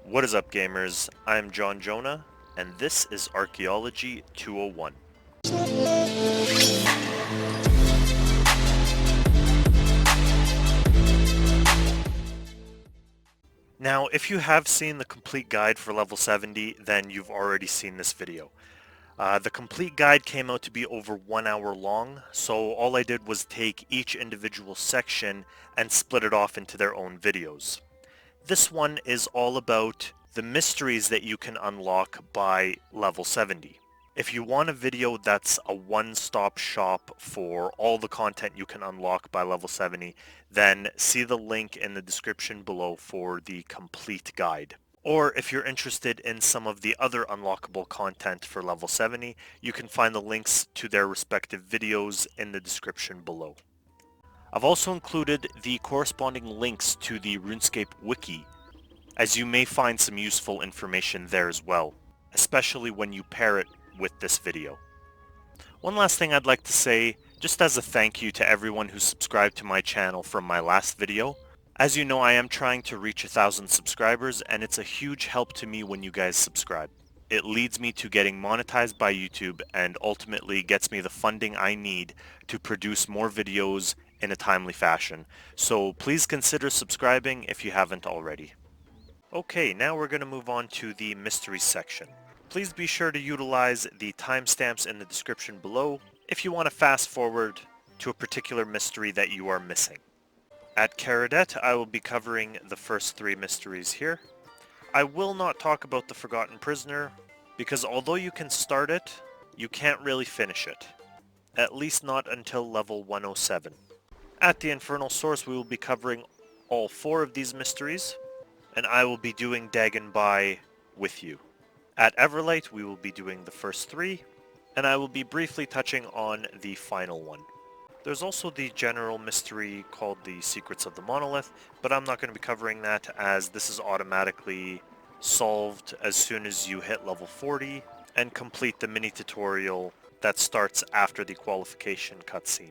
What is up, gamers? I'm Joaneh, and this is Archaeology 201. Now, if you have seen the complete guide for level 70, then you've already seen this video. The complete guide came out to be over 1 hour long, so all I did was take each individual section and split it off into their own videos. This one is all about the mysteries that you can unlock by level 70. If you want a video that's a one-stop shop for all the content you can unlock by level 70, then see the link in the description below for the complete guide. Or if you're interested in some of the other unlockable content for level 70, you can find the links to their respective videos in the description below. I've also included the corresponding links to the RuneScape wiki, as you may find some useful information there as well, especially when you pair it with this video. One last thing I'd like to say, just as a thank you to everyone who subscribed to my channel from my last video. As you know, I am trying to reach 1,000 subscribers, and it's a huge help to me when you guys subscribe. It leads me to getting monetized by YouTube and ultimately gets me the funding I need to produce more videos in a timely fashion. So please consider subscribing if you haven't already. Okay, now we're going to move on to the mysteries section. Please be sure to utilize the timestamps in the description below if you want to fast forward to a particular mystery that you are missing. At Kharid, I will be covering the first 3 mysteries here. I will not talk about the Forgotten Prisoner, because although you can start it, you can't really finish it. At least not until level 107. At the Infernal Source, we will be covering all 4 of these mysteries, and I will be doing Dagon with you. At Everlight, we will be doing the first 3, and I will be briefly touching on the final one. There's also the general mystery called the Secrets of the Monolith, but I'm not going to be covering that as this is automatically solved as soon as you hit level 40 and complete the mini tutorial that starts after the qualification cutscene.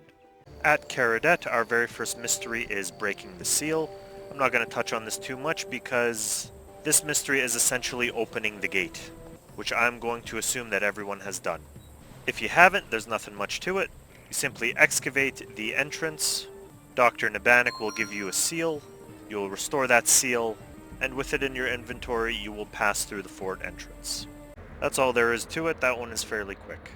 At Kharid, our very first mystery is Breaking the Seal. I'm not going to touch on this too much because this mystery is essentially opening the gate, which I'm going to assume that everyone has done. If you haven't, there's nothing much to it. You simply excavate the entrance, Dr. Nabanik will give you a seal, you'll restore that seal, and with it in your inventory you will pass through the fort entrance. That's all there is to it. That one is fairly quick.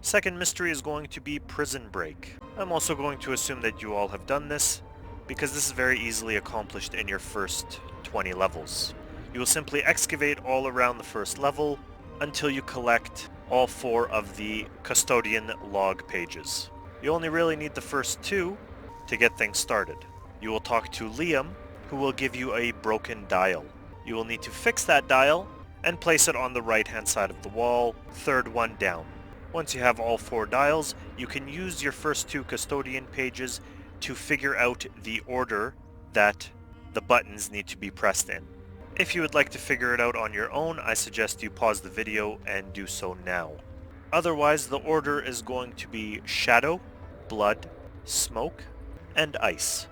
Second mystery is going to be Prison Break. I'm also going to assume that you all have done this, because this is very easily accomplished in your first 20 levels. You will simply excavate all around the first level until you collect all 4 of the custodian log pages. You only really need the first 2 to get things started. You will talk to Liam, who will give you a broken dial. You will need to fix that dial and place it on the right hand side of the wall, third one down. Once you have all 4 dials, you can use your first 2 custodian pages to figure out the order that the buttons need to be pressed in. If you would like to figure it out on your own, I suggest you pause the video and do so now. Otherwise, the order is going to be Shadow, Blood, Smoke, and Ice.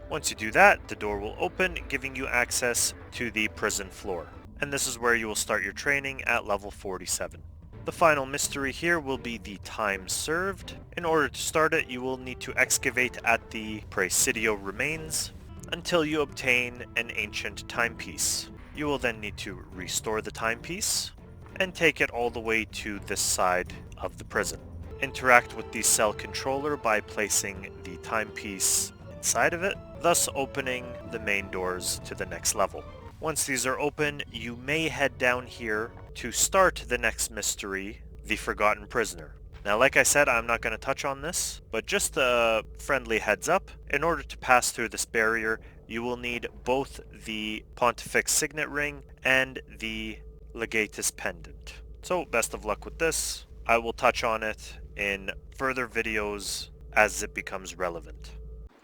Once you do that, the door will open, giving you access to the prison floor. And this is where you will start your training at level 47. The final mystery here will be the time served. In order to start it, you will need to excavate at the Presidio remains until you obtain an ancient timepiece. You will then need to restore the timepiece and take it all the way to this side of the prison. Interact with the cell controller by placing the timepiece inside of it, thus opening the main doors to the next level. Once these are open, you may head down here to start the next mystery, the Forgotten Prisoner. Now, like I said, I'm not going to touch on this, but just a friendly heads up, in order to pass through this barrier, you will need both the Pontifex Signet Ring and the Legatus Pendant. So, best of luck with this. I will touch on it in further videos as it becomes relevant.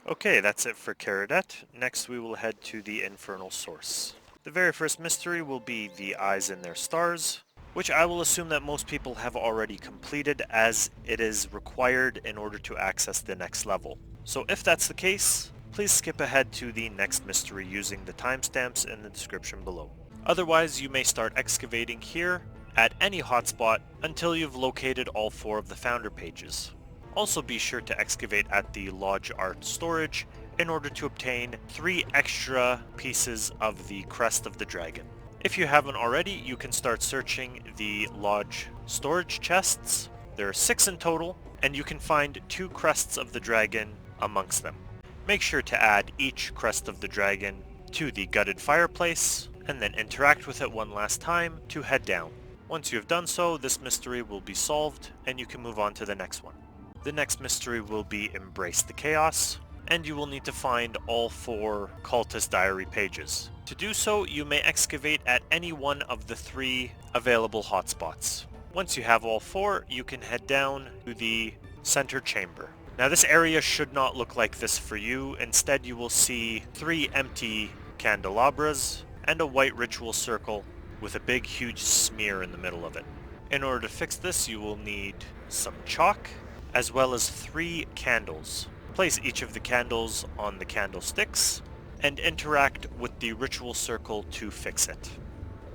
Okay, that's it for Kharid. Next we will head to the Infernal Source. The very first mystery will be the Eyes in Their Stars, which I will assume that most people have already completed as it is required in order to access the next level. So if that's the case, please skip ahead to the next mystery using the timestamps in the description below. Otherwise, you may start excavating here at any hotspot until you've located all 4 of the founder pages. Also be sure to excavate at the Lodge Art Storage in order to obtain 3 extra pieces of the Crest of the Dragon. If you haven't already, you can start searching the Lodge storage chests. There are 6 in total, and you can find 2 Crests of the Dragon amongst them. Make sure to add each Crest of the Dragon to the gutted fireplace, and then interact with it one last time to head down. Once you have done so, this mystery will be solved, and you can move on to the next one. The next mystery will be Embrace the Chaos, and you will need to find all 4 Cultist Diary pages. To do so, you may excavate at any one of the 3 available hotspots. Once you have all 4, you can head down to the center chamber. Now this area should not look like this for you. Instead, you will see 3 empty candelabras and a white ritual circle with a big huge smear in the middle of it. In order to fix this, you will need some chalk as well as 3 candles. Place each of the candles on the candlesticks and interact with the ritual circle to fix it.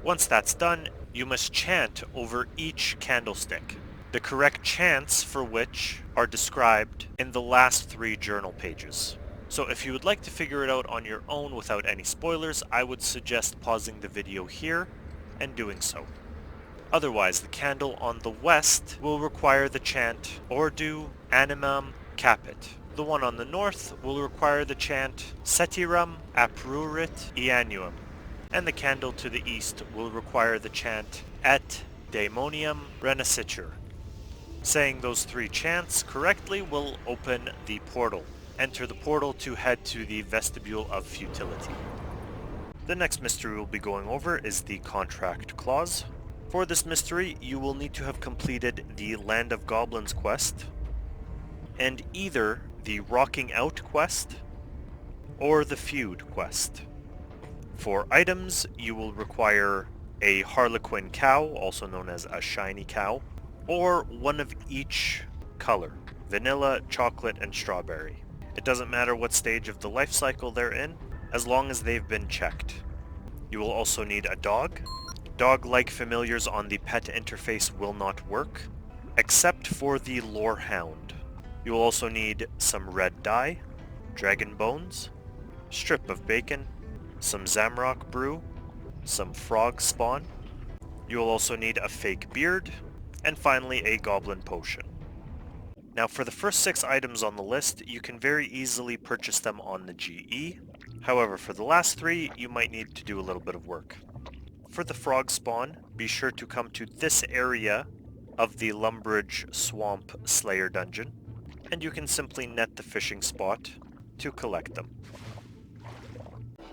Once that's done, you must chant over each candlestick, the correct chants for which are described in the last 3 journal pages. So if you would like to figure it out on your own without any spoilers, I would suggest pausing the video here and doing so. Otherwise, the candle on the west will require the chant Ordu Animam Capit. The one on the north will require the chant Setiram Aprurit Ianuum, and the candle to the east will require the chant Et Daemonium Renascitur. Saying those 3 chants correctly will open the portal. Enter the portal to head to the Vestibule of Futility. The next mystery we'll be going over is the Contract Clause. For this mystery, you will need to have completed the Land of Goblins quest, and either the Rocking Out quest or the Feud quest. For items, you will require a Harlequin cow, also known as a shiny cow, or one of each color, vanilla, chocolate, and strawberry. It doesn't matter what stage of the life cycle they're in, as long as they've been checked. You will also need a dog. Dog-like familiars on the pet interface will not work, except for the Lore Hound. You will also need some red dye, dragon bones, strip of bacon, some Zamorak brew, some frog spawn. You will also need a fake beard, and finally a goblin potion. Now for the first 6 items on the list, you can very easily purchase them on the GE. However, for the last 3, you might need to do a little bit of work. For the frog spawn, be sure to come to this area of the Lumbridge Swamp Slayer dungeon, and you can simply net the fishing spot to collect them.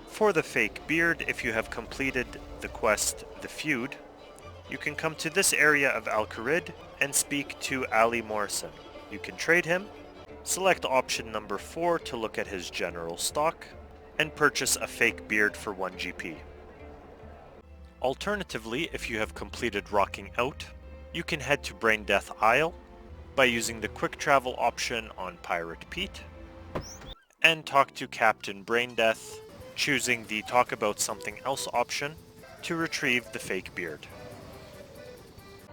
For the fake beard, if you have completed the quest The Feud, you can come to this area of Kharid and speak to Ali Morrison. You can trade him, select option number 4 to look at his general stock, and purchase a fake beard for 1 GP. Alternatively, if you have completed Rocking Out, you can head to Brain Death Isle by using the quick travel option on Pirate Pete, and talk to Captain Brain Death, choosing the Talk About Something Else option to retrieve the fake beard.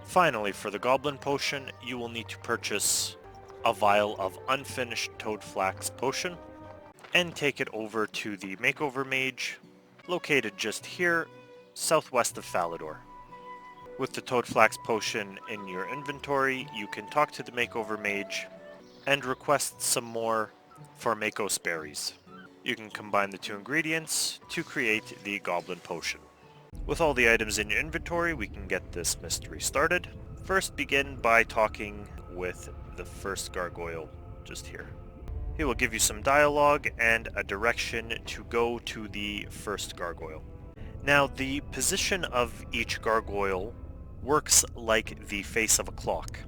Finally, for the Goblin Potion, you will need to purchase a vial of unfinished Toadflax Potion, and take it over to the Makeover Mage, located just here, southwest of Falador. With the Toadflax Potion in your inventory, you can talk to the Makeover Mage and request some more for Makos Berries. You can combine the 2 ingredients to create the Goblin Potion. With all the items in your inventory, we can get this mystery started. First, begin by talking with the first Gargoyle, just here. He will give you some dialogue and a direction to go to the first Gargoyle. Now, the position of each Gargoyle works like the face of a clock.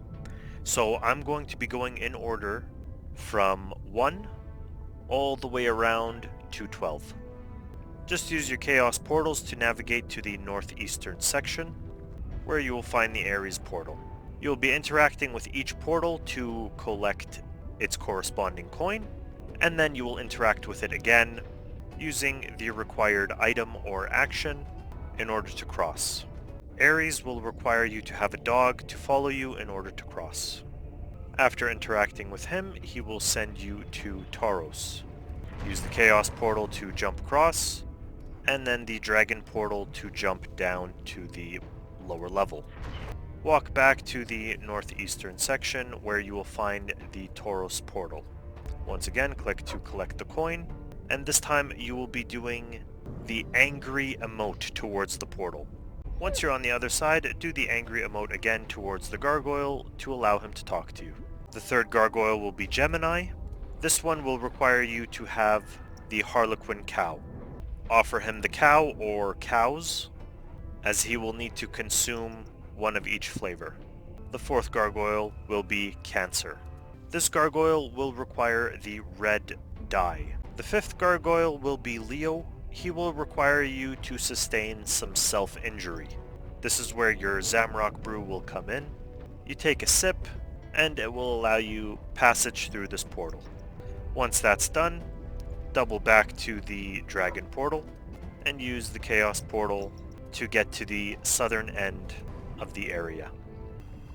So I'm going to be going in order from 1 all the way around to 12. Just use your Chaos portals to navigate to the northeastern section, where you will find the Aries portal. You will be interacting with each portal to collect its corresponding coin, and then you will interact with it again using the required item or action in order to cross. Aries will require you to have a dog to follow you in order to cross. After interacting with him, he will send you to Taurus. Use the Chaos Portal to jump across, and then the Dragon Portal to jump down to the lower level. Walk back to the northeastern section where you will find the Taurus Portal. Once again, click to collect the coin, and this time you will be doing the angry emote towards the portal. Once you're on the other side, do the angry emote again towards the Gargoyle to allow him to talk to you. The third Gargoyle will be Gemini. This one will require you to have the Harlequin cow. Offer him the cow or cows, as he will need to consume one of each flavor. The fourth Gargoyle will be Cancer. This Gargoyle will require the red dye. The fifth Gargoyle will be Leo. He will require you to sustain some self-injury. This is where your Zamorak Brew will come in. You take a sip, and it will allow you passage through this portal. Once that's done, double back to the Dragon Portal, and use the Chaos Portal to get to the southern end of the area.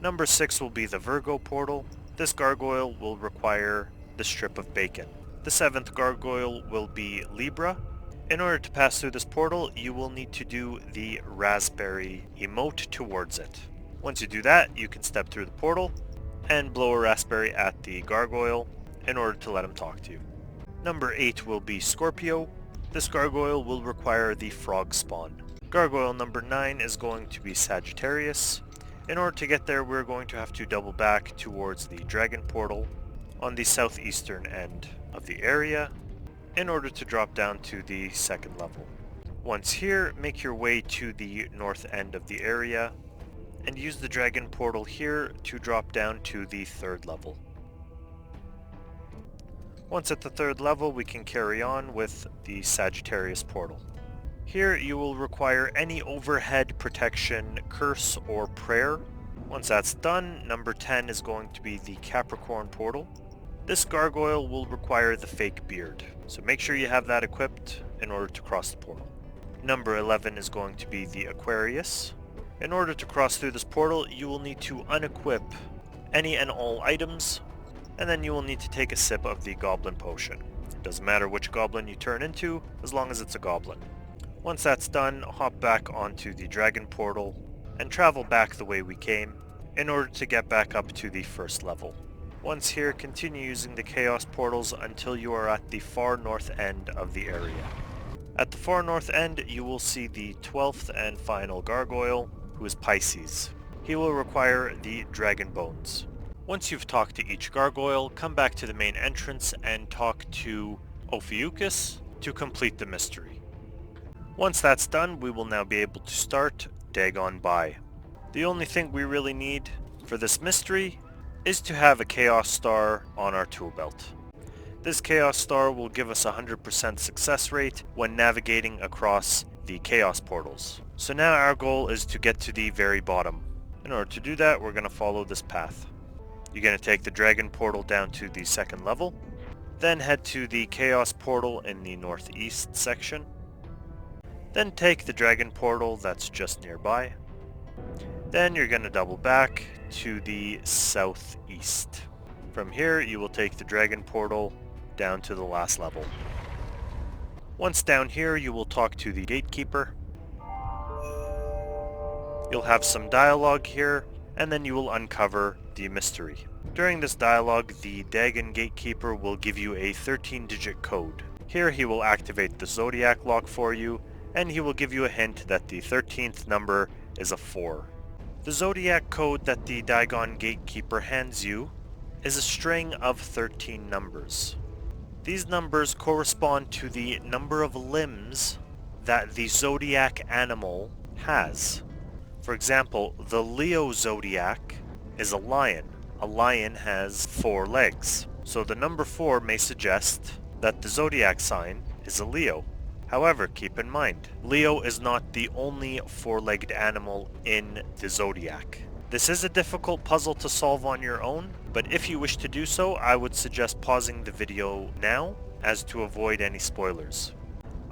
Number 6 will be the Virgo Portal. This Gargoyle will require the strip of bacon. The 7th Gargoyle will be Libra. In order to pass through this portal, you will need to do the raspberry emote towards it. Once you do that, you can step through the portal and blow a raspberry at the Gargoyle in order to let him talk to you. Number 8 will be Scorpio. This Gargoyle will require the frog spawn. Gargoyle number 9 is going to be Sagittarius. In order to get there, we're going to have to double back towards the Dragon Portal on the southeastern end of the area in order to drop down to the second level. Once here, make your way to the north end of the area and use the Dragon Portal here to drop down to the third level. Once at the third level, we can carry on with the Sagittarius Portal. Here you will require any overhead protection, curse, or prayer. Once that's done, number 10 is going to be the Capricorn Portal. This Gargoyle will require the fake beard, so make sure you have that equipped in order to cross the portal. Number 11 is going to be the Aquarius. In order to cross through this portal, you will need to unequip any and all items, and then you will need to take a sip of the Goblin Potion. It doesn't matter which Goblin you turn into, as long as it's a Goblin. Once that's done, hop back onto the Dragon Portal and travel back the way we came in order to get back up to the first level. Once here, continue using the Chaos Portals until you are at the far north end of the area. At the far north end, you will see the 12th and final Gargoyle, who is Pisces. He will require the Dragon Bones. Once you've talked to each Gargoyle, come back to the main entrance and talk to Ophiuchus to complete the mystery. Once that's done, we will now be able to start Dagon by. The only thing we really need for this mystery is to have a Chaos Star on our tool belt. This Chaos Star will give us a 100% success rate when navigating across the Chaos Portals. So now our goal is to get to the very bottom. In order to do that, we're going to follow this path. You're going to take the Dragon Portal down to the second level, then head to the Chaos Portal in the northeast section, then take the Dragon Portal that's just nearby. Then you're going to double back to the southeast. From here, you will take the Dragon Portal down to the last level. Once down here, you will talk to the Gatekeeper. You'll have some dialogue here, and then you will uncover the mystery. During this dialogue, the Dagon Gatekeeper will give you a 13-digit code. Here he will activate the Zodiac lock for you, and he will give you a hint that the 13th number is a 4. The Zodiac code that the Dagon Gatekeeper hands you is a string of 13 numbers. These numbers correspond to the number of limbs that the Zodiac animal has. For example, the Leo Zodiac is a lion. A lion has 4 legs. So the number 4 may suggest that the Zodiac sign is a Leo. However, keep in mind, Leo is not the only 4-legged animal in the Zodiac. This is a difficult puzzle to solve on your own, but if you wish to do so, I would suggest pausing the video now, as to avoid any spoilers.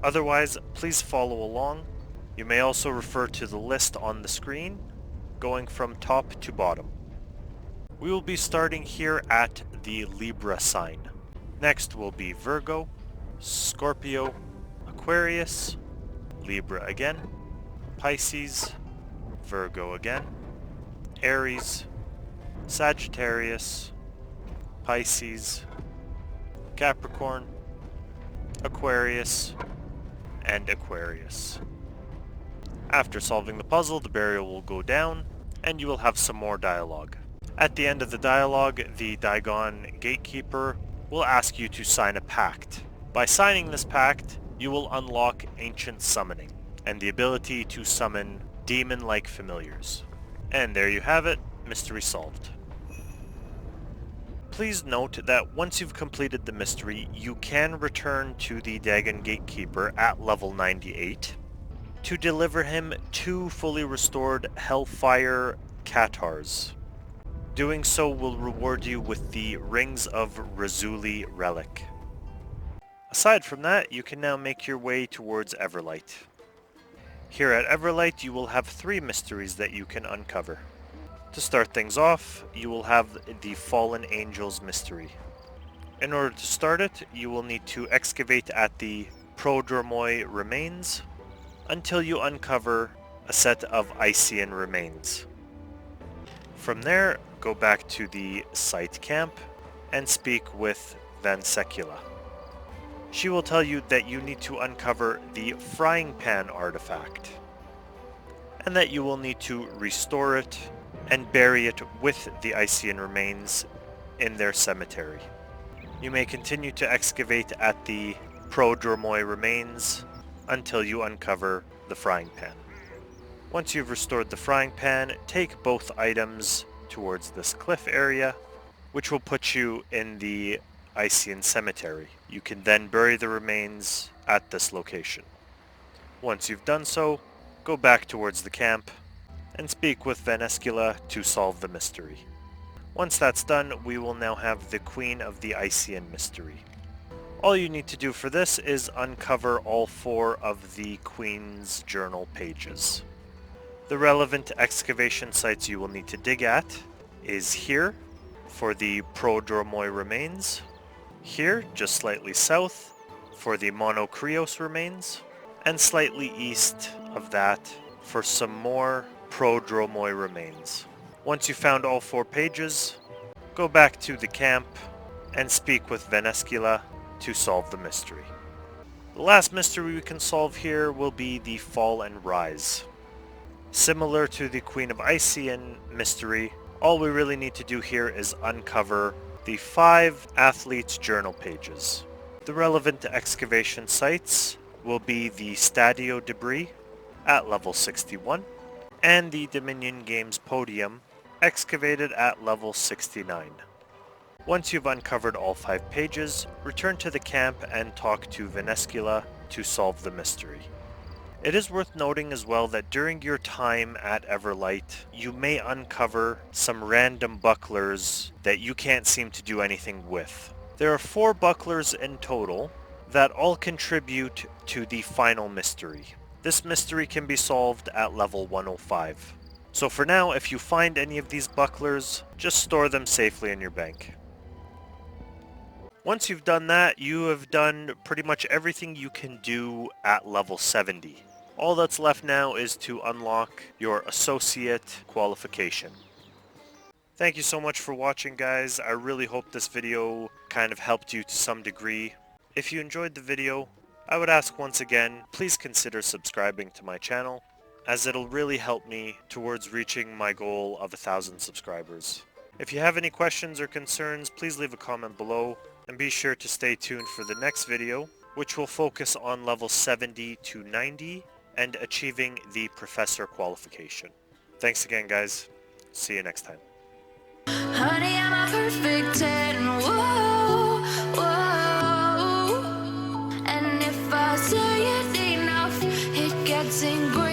Otherwise, please follow along. You may also refer to the list on the screen, going from top to bottom. We will be starting here at the Libra sign. Next will be Virgo, Scorpio, Aquarius, Libra again, Pisces, Virgo again, Aries, Sagittarius, Pisces, Capricorn, Aquarius, and Aquarius. After solving the puzzle, the barrier will go down, and you will have some more dialogue. At the end of the dialogue, the Dagon gatekeeper will ask you to sign a pact. By signing this pact, you will unlock Ancient Summoning, and the ability to summon demon-like familiars. And there you have it, mystery solved. Please note that once you've completed the mystery, you can return to the Dagon gatekeeper at level 98 to deliver him 2 fully restored Hellfire Cathars. Doing so will reward you with the Rings of Razuli relic. Aside from that, you can now make your way towards Everlight. Here at Everlight, you will have 3 mysteries that you can uncover. To start things off, you will have the Fallen Angels mystery. In order to start it, you will need to excavate at the Prodromoi remains until you uncover a set of Icyene remains. From there, go back to the site camp and speak with Vansecula. She will tell you that you need to uncover the Frying Pan artifact, and that you will need to restore it and bury it with the Icyene remains in their cemetery. You may continue to excavate at the Prodromoi remains until you uncover the Frying Pan. Once you've restored the Frying Pan, take both items towards this cliff area, which will put you in the Icyene cemetery. You can then bury the remains at this location. Once you've done so, go back towards the camp and speak with Vanescula to solve the mystery. Once that's done, we will now have the Queen of the Icyene mystery. All you need to do for this is uncover all 4 of the Queen's journal pages. The relevant excavation sites you will need to dig at is here for the Prodromoi remains, here just slightly south for the Monocreos remains, and slightly east of that for some more Prodromoi remains. Once you've found all 4 pages, go back to the camp and speak with Vanescula to solve the mystery. The last mystery we can solve here will be the Fall and Rise. Similar to the Queen of Icyene mystery, all we really need to do here is uncover the 5 athletes' journal pages. The relevant excavation sites will be the Stadio debris at level 61 and the Dominion Games podium excavated at level 69. Once you've uncovered all 5 pages, return to the camp and talk to Vanescula to solve the mystery. It is worth noting as well that during your time at Everlight, you may uncover some random bucklers that you can't seem to do anything with. There are 4 bucklers in total that all contribute to the final mystery. This mystery can be solved at level 105. So for now, if you find any of these bucklers, just store them safely in your bank. Once you've done that, you have done pretty much everything you can do at level 70. All that's left now is to unlock your associate qualification. Thank you so much for watching, guys. I really hope this video kind of helped you to some degree. If you enjoyed the video, I would ask once again, please consider subscribing to my channel, as it'll really help me towards reaching my goal of 1,000 subscribers. If you have any questions or concerns, please leave a comment below, and be sure to stay tuned for the next video, which will focus on level 70 to 90 and achieving the Professor qualification. Thanks again, guys. See you next time. Honey, I'm a perfect 10. Whoa, whoa. And if I say it enough, it gets ingrained.